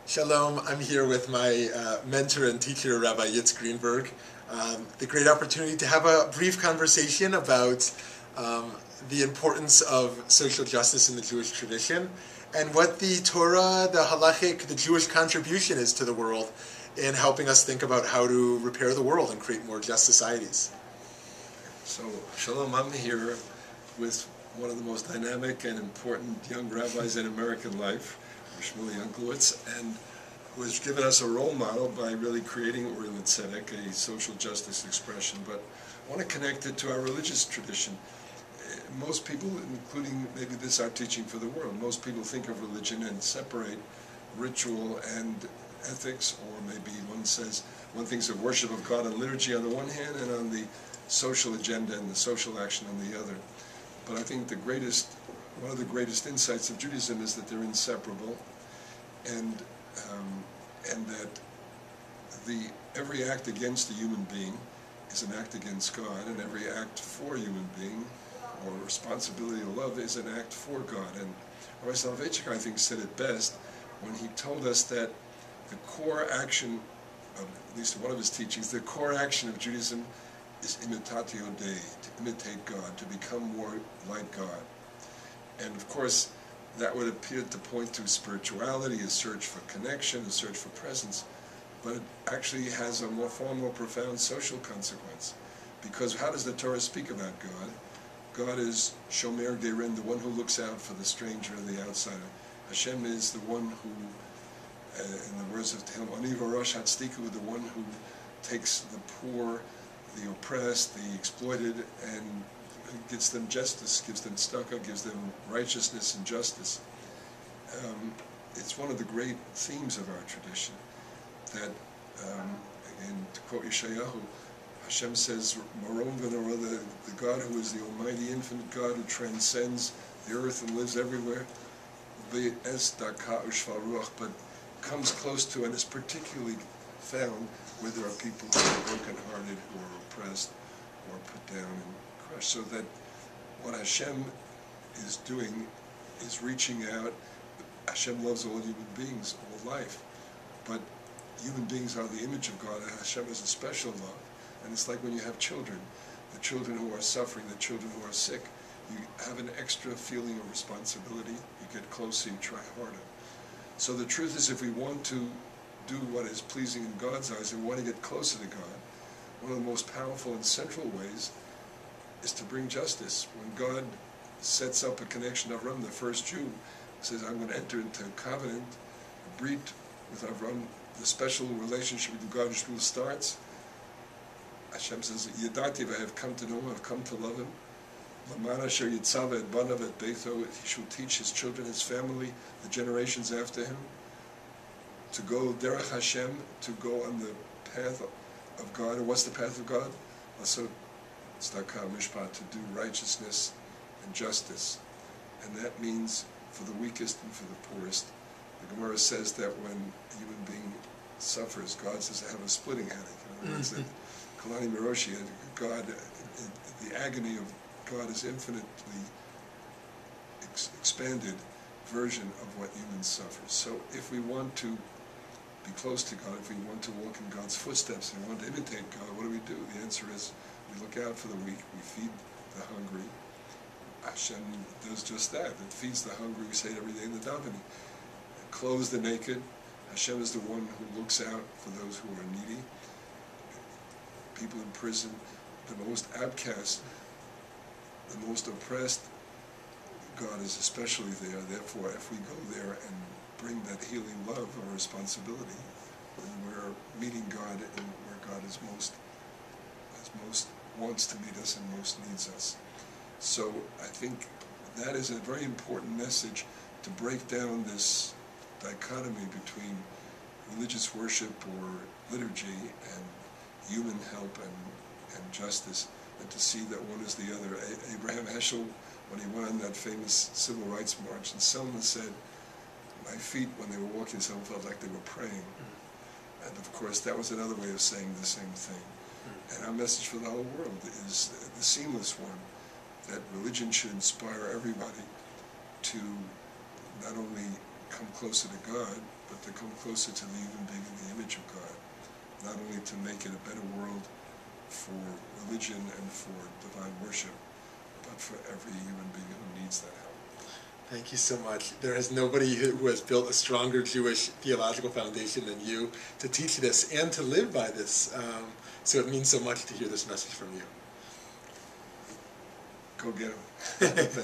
Shalom, I'm here with my mentor and teacher, Rabbi Yitz Greenberg. The great opportunity to have a brief conversation about the importance of social justice in the Jewish tradition and what the Torah, the halachic, the Jewish contribution is to the world in helping us think about how to repair the world and create more just societies. So, Shalom, I'm here with one of the most dynamic and important young rabbis in American life, Rabbi Shmuly Yanklowitz, and who has given us a role model by really creating Ur L'Tzedek, a social justice expression. But I want to connect it to our religious tradition. Most people, including maybe this our teaching for the world, most people think of religion and separate ritual and ethics, or maybe one thinks of worship of God and liturgy on the one hand, and on the social agenda and the social action on the other. But I think one of the greatest insights of Judaism is that they're inseparable, and that every act against a human being is an act against God, and every act for a human being, or responsibility or love, is an act for God. And Rabbi Soloveitchik, I think, said it best when he told us that the core action of, at least one of his teachings, the core action of Judaism is imitatio Dei, to imitate God, to become more like God. And of course, that would appear to point to spirituality, a search for connection, a search for presence, but it actually has a far more profound social consequence. Because how does the Torah speak about God? God is Shomer Gerin, the one who looks out for the stranger, the outsider. Hashem is the one who, in the words of Tehillim, Ani v'Rosh Hatzdiku, the one who takes the poor, the oppressed, the exploited, and gives them justice, gives them tzedakah, gives them righteousness and justice. It's one of the great themes of our tradition that, again, to quote Yeshayahu, Hashem says, Marom v'norah, the God who is the almighty, infinite God who transcends the earth and lives everywhere, v'es daka u'shval ruach, but comes close to and is particularly found where there are people who are broken-hearted, who are oppressed, or put down and crushed. So that what Hashem is doing is reaching out. Hashem loves all human beings, all life, but human beings are the image of God, and Hashem is a special love. And it's like when you have children, the children who are suffering, the children who are sick, you have an extra feeling of responsibility, you get closer, you try harder. So the truth is, if we want to do what is pleasing in God's eyes and want to get closer to God, one of the most powerful and central ways is to bring justice. When God sets up a connection, Avram, the first Jew, says, I'm going to enter into a covenant, a brit with Avram, the special relationship with God who starts. Hashem says, Yadati, I have come to know him, I have come to love him. Laman asher yitzava et banav et beitho, he shall teach his children, his family, the generations after him, to go derech Hashem, to go on the path of God. And what's the path of God? Also, tzedakah mishpat, to do righteousness and justice. And that means for the weakest and for the poorest. The Gemara says that when a human being suffers, God says to have a splitting headache. In other words, that Kalani Miroshi, God, the agony of God is infinitely expanded version of what humans suffer. So if we want to be close to God, if we want to walk in God's footsteps, and we want to imitate God, what do? The answer is we look out for the weak, we feed the hungry. Hashem does just that. It feeds the hungry, we say it every day in the davening. Clothes the naked. Hashem is the one who looks out for those who are needy. People in prison, the most outcast, the most oppressed, God is especially there. Therefore, if we go there and bring that healing love or responsibility, then we're meeting God in where God is most wants to meet us and most needs us. So I think that is a very important message to break down this dichotomy between religious worship or liturgy and human help and justice, and to see that one is the other. Abraham Heschel, when he went on that famous civil rights march in Selma, said, my feet, when they were walking, some felt like they were praying. And of course, that was another way of saying the same thing. And our message for the whole world is the seamless one, that religion should inspire everybody to not only come closer to God, but to come closer to the even being in the image of God, not only to make it a better world for religion and for divine worship, but for every human being who needs that help. Thank you so much. There is nobody who has built a stronger Jewish theological foundation than you to teach this and to live by this. So it means so much to hear this message from you. Go get him.